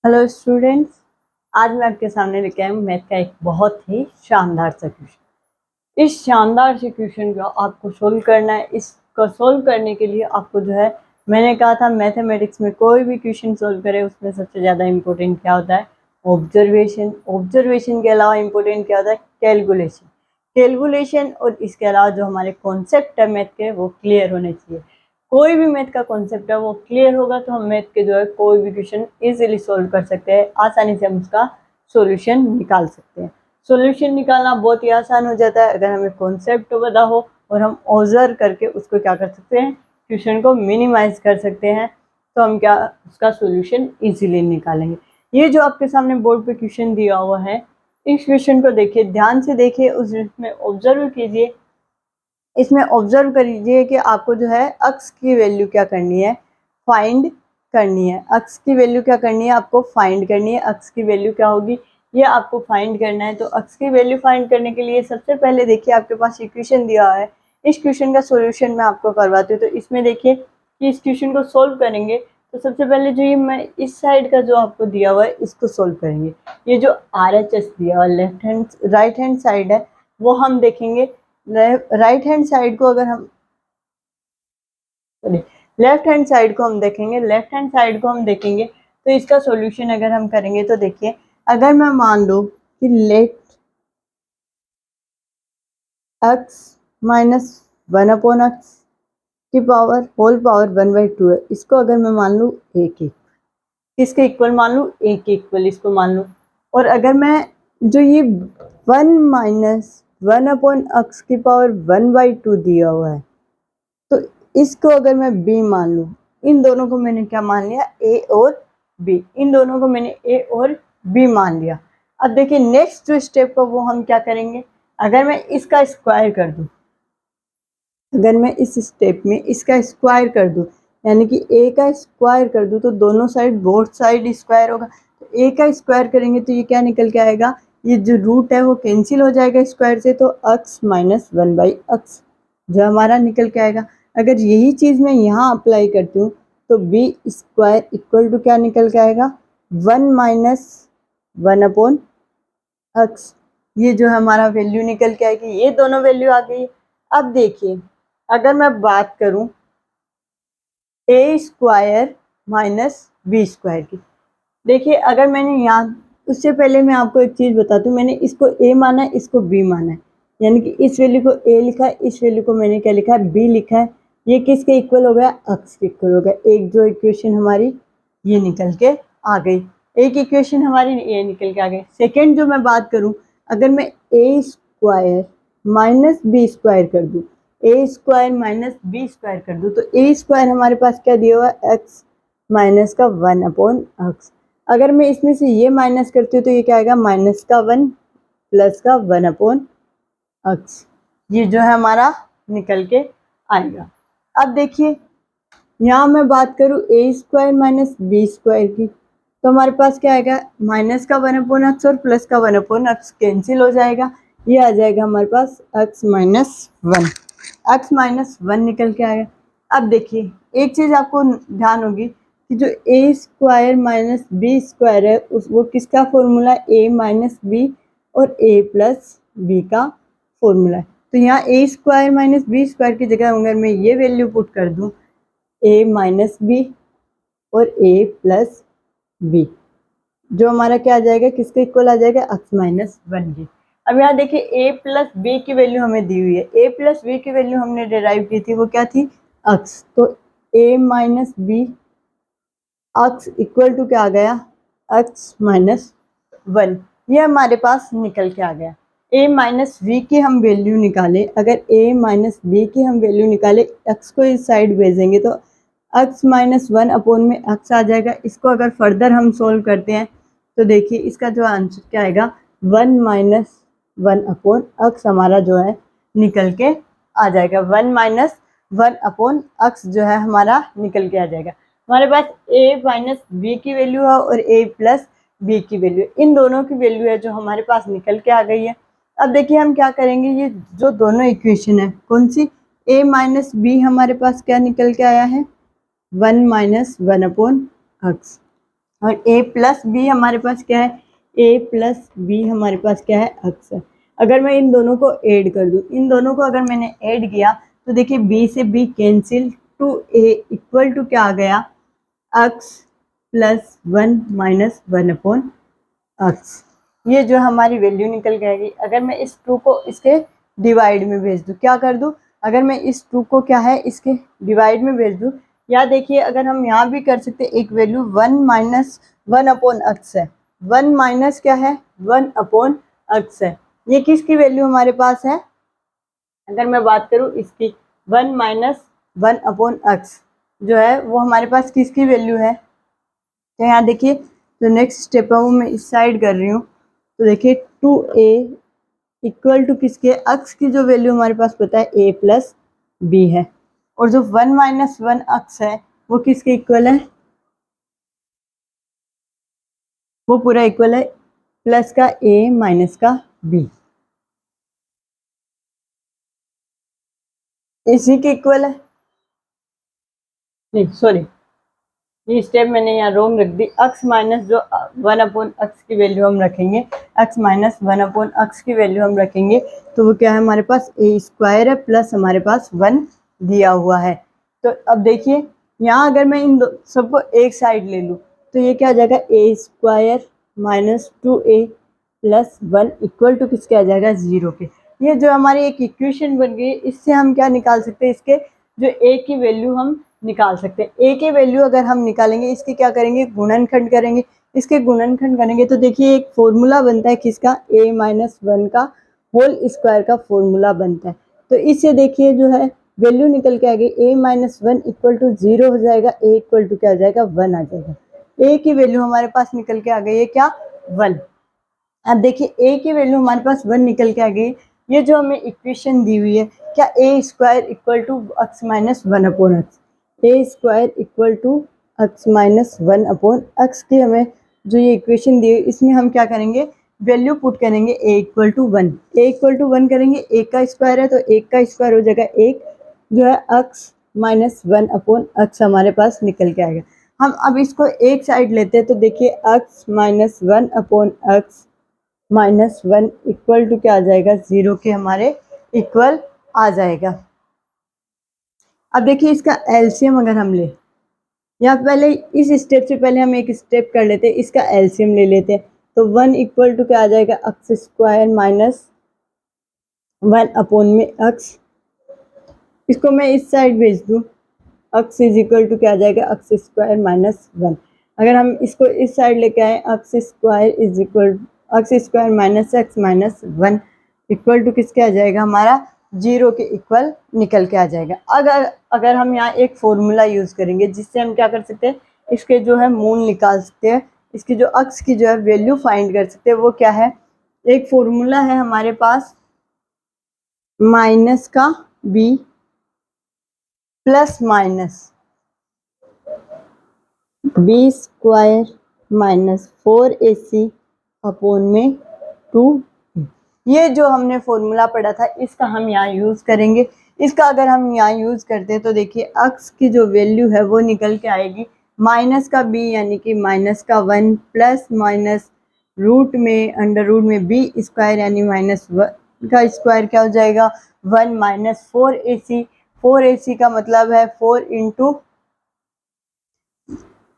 Hello students, आज मैं आपके सामने लेके आई हूँ मैथ का एक बहुत ही शानदार सा क्वेश्चन। इस शानदार से क्वेश्चन को आपको सोल्व करना है। इसको सोल्व करने के लिए आपको जो है, मैंने कहा था मैथमेटिक्स में कोई भी क्वेश्चन सोल्व करे उसमें सबसे ज़्यादा इम्पोर्टेंट क्या होता है? ऑब्जर्वेशन। ऑब्जर्वेशन के अलावा इम्पोर्टेंट क्या होता है? कैलकुलेशन। कैलकुलेशन और इसके अलावा जो हमारे कॉन्सेप्ट है मैथ के वो क्लियर होने चाहिए। कोई भी मैथ का कॉन्सेप्ट है वो क्लियर होगा तो हम मैथ के जो है कोई भी क्वेश्चन इजीली सोल्व कर सकते हैं, आसानी से हम उसका सॉल्यूशन निकाल सकते हैं। सॉल्यूशन निकालना बहुत ही आसान हो जाता है अगर हमें कॉन्सेप्ट पता हो और हम ऑब्जर्व करके उसको क्या कर सकते हैं, क्वेश्चन को मिनिमाइज कर सकते हैं, तो हम क्या उसका सॉल्यूशन इजीली निकालेंगे। ये जो आपके सामने बोर्ड पे क्वेश्चन दिया हुआ है, इस क्वेश्चन को देखिए, ध्यान से देखिए, उसमें ऑब्जर्व कीजिए। इसमें ऑब्जर्व करिए कि आपको जो है अक्स की वैल्यू क्या करनी है, फाइंड करनी है। अक्स की वैल्यू क्या करनी है, आपको फाइंड करनी है। अक्स की वैल्यू क्या होगी, ये आपको फाइंड करना है। तो अक्स की वैल्यू फाइंड करने के लिए सबसे पहले देखिए आपके पास इक्वेशन दिया है। इस क्वेश्चन का सॉल्यूशन मैं आपको करवाती हूँ। तो इसमें देखिए कि इस क्वेश्चन को सोल्व करेंगे तो सबसे पहले जो ये मैं इस साइड का जो आपको दिया हुआ है इसको सोल्व करेंगे। ये जो RHS दिया हुआ left hand right hand side है वो हम देखेंगे। राइट हैंड साइड को अगर हम लेफ्ट हैंड साइड को हम देखेंगे, लेफ्ट हैंड साइड को हम देखेंगे तो इसका सॉल्यूशन अगर हम करेंगे तो देखिए, अगर मैं मान लो कि लेट x माइनस 1/x की पावर होल पावर 1/2 है, इसको अगर मैं मान लूँ एक एक, किसके इक्वल मान लूँ, एक इक्वल इसको मान लूँ। और अगर मैं जो ये 1 माइनस 1/x की पावर 1/2 दिया हुआ है तो इसको अगर मैं b मान लूँ, इन दोनों को मैंने क्या मान लिया, a और b, इन दोनों को मैंने a और b मान लिया। अब देखिए नेक्स्ट जो स्टेप को वो हम क्या करेंगे, अगर मैं इसका स्क्वायर कर दूं, अगर मैं इस स्टेप में इसका स्क्वायर कर दूं, यानी कि a का स्क्वायर कर दूं तो दोनों साइड बोथ साइड स्क्वायर होगा। तो a का स्क्वायर करेंगे तो ये क्या निकल के आएगा, ये जो रूट है वो कैंसिल हो जाएगा स्क्वायर से, तो x माइनस 1/x जो हमारा निकल के आएगा। अगर यही चीज़ मैं यहाँ अप्लाई करती हूँ तो b स्क्वायर इक्वल टू क्या निकल के आएगा, 1 माइनस 1/x। ये जो हमारा वैल्यू निकल के आएगी, ये दोनों वैल्यू आ गई। अब देखिए अगर मैं बात करूं a square minus b square की, देखिए अगर मैंने यहाँ, उससे पहले मैं आपको एक चीज़ बताती हूँ, मैंने इसको a माना है, इसको b माना है, यानी कि इस वैल्यू को a लिखा है, इस वैल्यू को मैंने क्या लिखा है, b लिखा है। ये किसके इक्वल हो गया, x के इक्वल हो गया। एक जो इक्वेशन हमारी ये निकल के आ गई, एक इक्वेशन हमारी ये निकल के आ गई। सेकेंड जो मैं बात करूँ, अगर मैं a square minus b square कर दूँ, a square minus b square कर दूँ, तो a स्क्वायर हमारे पास क्या दिया हुआ है, x माइनस का 1/x। अगर मैं इसमें से ये माइनस करती हूँ तो ये क्या आएगा, माइनस का 1 प्लस का 1/x। ये जो है हमारा निकल के आएगा। अब देखिए यहाँ मैं बात करूँ a square minus b square की, तो हमारे पास क्या आएगा, माइनस का 1/x और प्लस का 1/x कैंसिल हो जाएगा। ये आ जाएगा हमारे पास x माइनस 1, x माइनस 1 निकल के आएगा। अब देखिए एक चीज़ आपको ध्यान होगी कि जो a square minus b square है उस वो किसका फॉर्मूला है, a माइनस b और a प्लस b का फॉर्मूला है। तो यहाँ a square minus b square की जगह अगर मैं ये वैल्यू पुट कर दूँ, a माइनस b और a प्लस b, जो हमारा क्या आ जाएगा, किसके इक्वल आ जाएगा, x माइनस 1 की। अब यहाँ देखिए a प्लस b की वैल्यू हमें दी हुई है, a प्लस b की वैल्यू हमने डिराइव की थी, वो क्या थी, x। तो a minus b x equal to क्या आ गया, x माइनस 1। ये हमारे पास निकल के आ गया। a माइनस b की हम वैल्यू निकाले, अगर a माइनस b की हम वैल्यू निकाले, x को इस साइड भेजेंगे तो x माइनस 1 अपॉन में x आ जाएगा। इसको अगर फर्दर हम सोल्व करते हैं तो देखिए इसका जो आंसर क्या आएगा, 1 माइनस 1 अपॉन x हमारा जो है निकल के आ जाएगा। 1 माइनस 1 अपॉन x जो है हमारा निकल के आ जाएगा। हमारे पास a माइनस b की वैल्यू है और a प्लस b की वैल्यू, इन दोनों की वैल्यू है जो हमारे पास निकल के आ गई है। अब देखिए हम क्या करेंगे, ये जो दोनों इक्वेशन है कौन सी, a माइनस b हमारे पास क्या निकल के आया है, 1 माइनस 1/x। और a प्लस बी हमारे पास क्या है, a प्लस बी हमारे पास क्या है, अक्स है। अगर मैं इन दोनों को ऐड कर दूं, इन दोनों को अगर मैंने ऐड किया तो देखिए b से b cancel, two a equal to क्या आ गया, अक्स प्लस 1 माइनस 1 अपॉन अक्स। ये जो हमारी वैल्यू निकल के आएगी। अगर मैं इस 2 को इसके डिवाइड में भेज दूं, क्या कर दूं, अगर मैं इस 2 को क्या है इसके डिवाइड में भेज दूं, या देखिए अगर हम यहाँ भी कर सकते, एक वैल्यू 1 माइनस 1 अपॉन अक्स है, 1 माइनस क्या है, 1 अपॉन अक्स है। ये किसकी वैल्यू हमारे पास है, अगर मैं बात करूं इसकी, 1 माइनस 1 अपॉन अक्स जो है वो हमारे पास किसकी वैल्यू है। तो यहाँ देखिए जो नेक्स्ट स्टेप है वो मैं इस साइड कर रही हूँ। तो देखिए 2a इक्वल टू किसके, अक्स की जो वैल्यू हमारे पास पता है a प्लस बी है, और जो 1 माइनस 1 अक्स है वो किसके इक्वल है, वो पूरा इक्वल है प्लस का a माइनस का b, इसी के इक्वल है। नहीं सॉरी, ये स्टेप मैंने यहाँ रोंग रख दी। अक्स माइनस जो 1 अपॉन अक्स की वैल्यू हम रखेंगे, अक्स माइनस 1 अपॉन अक्स की वैल्यू हम रखेंगे तो वो क्या है हमारे पास ए स्क्वायर है प्लस हमारे पास 1 दिया हुआ है। तो अब देखिए यहाँ अगर मैं इन सबको एक साइड ले लूँ तो ये क्या आ जाएगा, A square minus 2a plus 1 equal to किसके आ जाएगा, 0 के। ये जो हमारी एक इक्वेशन बन गई, इससे हम क्या निकाल सकते हैं, इसके जो a की वैल्यू हम निकाल सकते हैं। a की वैल्यू अगर हम निकालेंगे, इसके क्या करेंगे, गुणनखंड करेंगे। इसके गुणनखंड करेंगे तो देखिए एक फॉर्मूला बनता है किसका, a माइनस 1 का होल स्क्वायर का फॉर्मूला बनता है। तो इससे देखिए जो है वैल्यू निकल के आ गई, a माइनस 1 इक्वल टू 0 हो जाएगा, a इक्वल टू क्या हो जाएगा, 1 आ जाएगा। a की वैल्यू हमारे पास निकल के आ गई है क्या, 1। अब देखिए a की वैल्यू हमारे पास 1 निकल के आ गई। ये जो हमें इक्वेशन दी हुई है, क्या a square equal to X minus 1 upon X, A square equal to X minus 1 upon X की हमें जो ये इक्वेशन दी है, इसमें हम क्या करेंगे, वैल्यू पुट करेंगे a equal to 1। a equal to 1 करेंगे, एक का स्क्वायर है तो एक का स्क्वायर हो जाएगा, एक जो है अक्स माइनस 1 अपॉन अक्स हमारे पास निकल के आएगा। हम अब इसको एक साइड लेते हैं तो देखिए अक्स माइनस 1 अपॉन अक्स माइनस 1 इक्वल टू क्या आ जाएगा, 0 के हमारे इक्वल आ जाएगा। अब देखिए इसका एलसीएम अगर हम ले, या पहले इस स्टेप से पहले हम एक स्टेप कर लेते हैं, इसका एलसीएम ले लेते हैं। तो 1 इक्वल टू क्या आ जाएगा, अक्स स्क्वायर माइनस 1 अपॉन में अक्स, इसको मैं इस साइड भेज दूं, अक्स इज इक्वल टू क्या आ जाएगा, अक्स स्क्वायर माइनस 1। अगर हम इसको इस साइड लेके आए, X square is equal X square minus X minus 1 equal to किसके आ जाएगा, हमारा 0 के इक्वल निकल के आ जाएगा। अगर अगर हम यहाँ एक फॉर्मूला यूज़ करेंगे जिससे हम क्या कर सकते हैं, इसके जो है मूल निकाल सकते हैं, इसकी जो अक्स की जो है वैल्यू फाइंड कर सकते हैं। वो क्या है, एक फॉर्मूला है हमारे पास माइनस का b plus minus B square minus 4ac upon में 2। ये जो हमने फॉर्मूला पढ़ा था इसका हम यहाँ यूज़ करेंगे। इसका अगर हम यहाँ यूज़ करते हैं तो देखिए अक्स की जो वैल्यू है वो निकल के आएगी माइनस का b यानी कि माइनस का 1 प्लस माइनस रूट में अंडर रूट में b स्क्वायर यानी माइनस 1 का स्क्वायर क्या हो जाएगा, 1 माइनस 4ac। 4ac का मतलब है 4 इंटू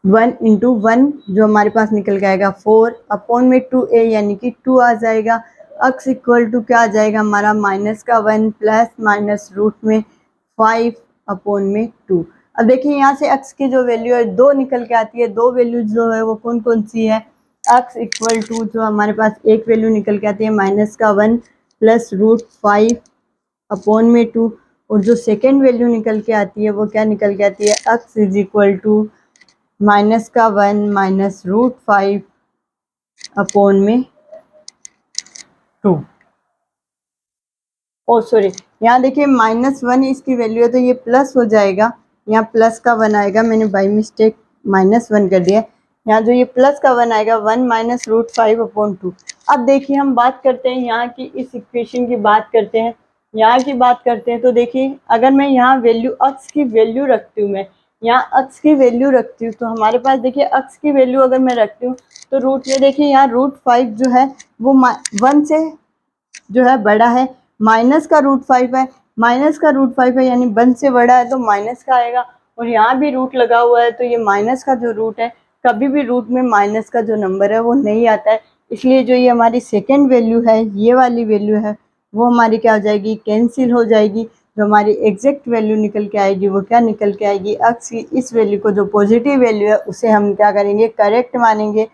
1 इंटू 1 जो हमारे पास निकल के आएगा 4 अपॉन में 2a यानी कि 2 आ जाएगा। अक्स इक्वल टू क्या आ जाएगा हमारा, माइनस का 1 प्लस माइनस रूट में 5 अपॉन में 2। अब देखिए यहाँ से अक्स की जो वैल्यू है 2 निकल के आती है। 2 वैल्यू जो है वो कौन कौन सी है, अक्स इक्वल टू जो हमारे पास एक वैल्यू निकल के आती है माइनस का 1 प्लस रूट 5 अपॉन में 2, और जो सेकेंड वैल्यू निकल के आती है वो क्या निकल के आती है, अक्स इज इक्वल टू माइनस का 1 माइनस रूट 5 अपॉन में 2। ओ सॉरी, यहाँ देखिए -1 इसकी वैल्यू है तो ये प्लस हो जाएगा, यहाँ प्लस का 1 आएगा, मैंने बाई मिस्टेक -1 कर दिया। यहाँ जो ये प्लस का 1 आएगा 1 माइनस रूट 5 अपॉन 2। अब देखिए हम बात करते हैं यहाँ की, इस इक्वेशन की बात करते हैं, यहाँ की बात करते हैं। तो देखिए अगर मैं यहाँ वैल्यू अक्स की वैल्यू रखती हूँ, मैं यहाँ अक्स की वैल्यू रखती हूँ, तो हमारे पास देखिए अक्स की वैल्यू अगर मैं रखती हूँ तो रूट में देखिए यहाँ √5 जो है वो 1 से जो है बड़ा है, माइनस का √5 है, माइनस का √5 है यानी 1 से बड़ा है तो माइनस का आएगा, और यहाँ भी रूट लगा हुआ है तो ये माइनस का जो रूट है, कभी भी रूट में माइनस का जो नंबर है वो नहीं आता है, इसलिए जो ये हमारी सेकेंड वैल्यू है, ये वाली वैल्यू है, वो हमारी क्या हो जाएगी, कैंसिल हो जाएगी। जो हमारी एग्जैक्ट वैल्यू निकल के आएगी वो क्या निकल के आएगी, अक्स की इस वैल्यू को जो पॉजिटिव वैल्यू है उसे हम क्या करेंगे, करेक्ट मानेंगे,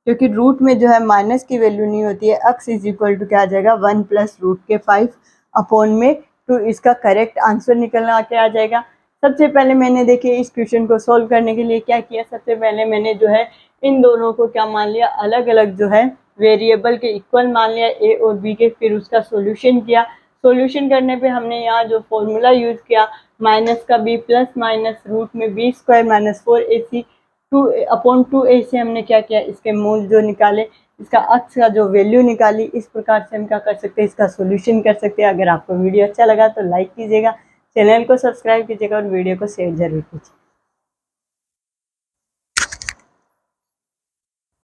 क्योंकि रूट में जो है माइनस की वैल्यू नहीं होती है। अक्स इज इक्वल टू क्या आ जाएगा, 1 + √5 अपॉन में 2, इसका करेक्ट आंसर निकलना के आ जाएगा। सबसे पहले मैंने देखिए इस क्वेश्चन को सॉल्व करने के लिए क्या किया, सबसे पहले मैंने जो है इन दोनों को क्या मान लिया, अलग अलग जो है वेरिएबल के इक्वल मान लिया ए और बी के, फिर उसका सोल्यूशन किया। सोल्यूशन करने पे हमने यहाँ जो फॉर्मूला यूज किया, माइनस का बी प्लस माइनस रूट में b² - 4ac 2/2a से हमने क्या किया, इसके मूल जो निकाले, इसका अक्स का जो वैल्यू निकाली। इस प्रकार से हम क्या कर सकते हैं, इसका सोल्यूशन कर सकते हैं। अगर आपको वीडियो अच्छा लगा तो लाइक कीजिएगा, चैनल को सब्सक्राइब कीजिएगा और वीडियो को शेयर जरूर कीजिए।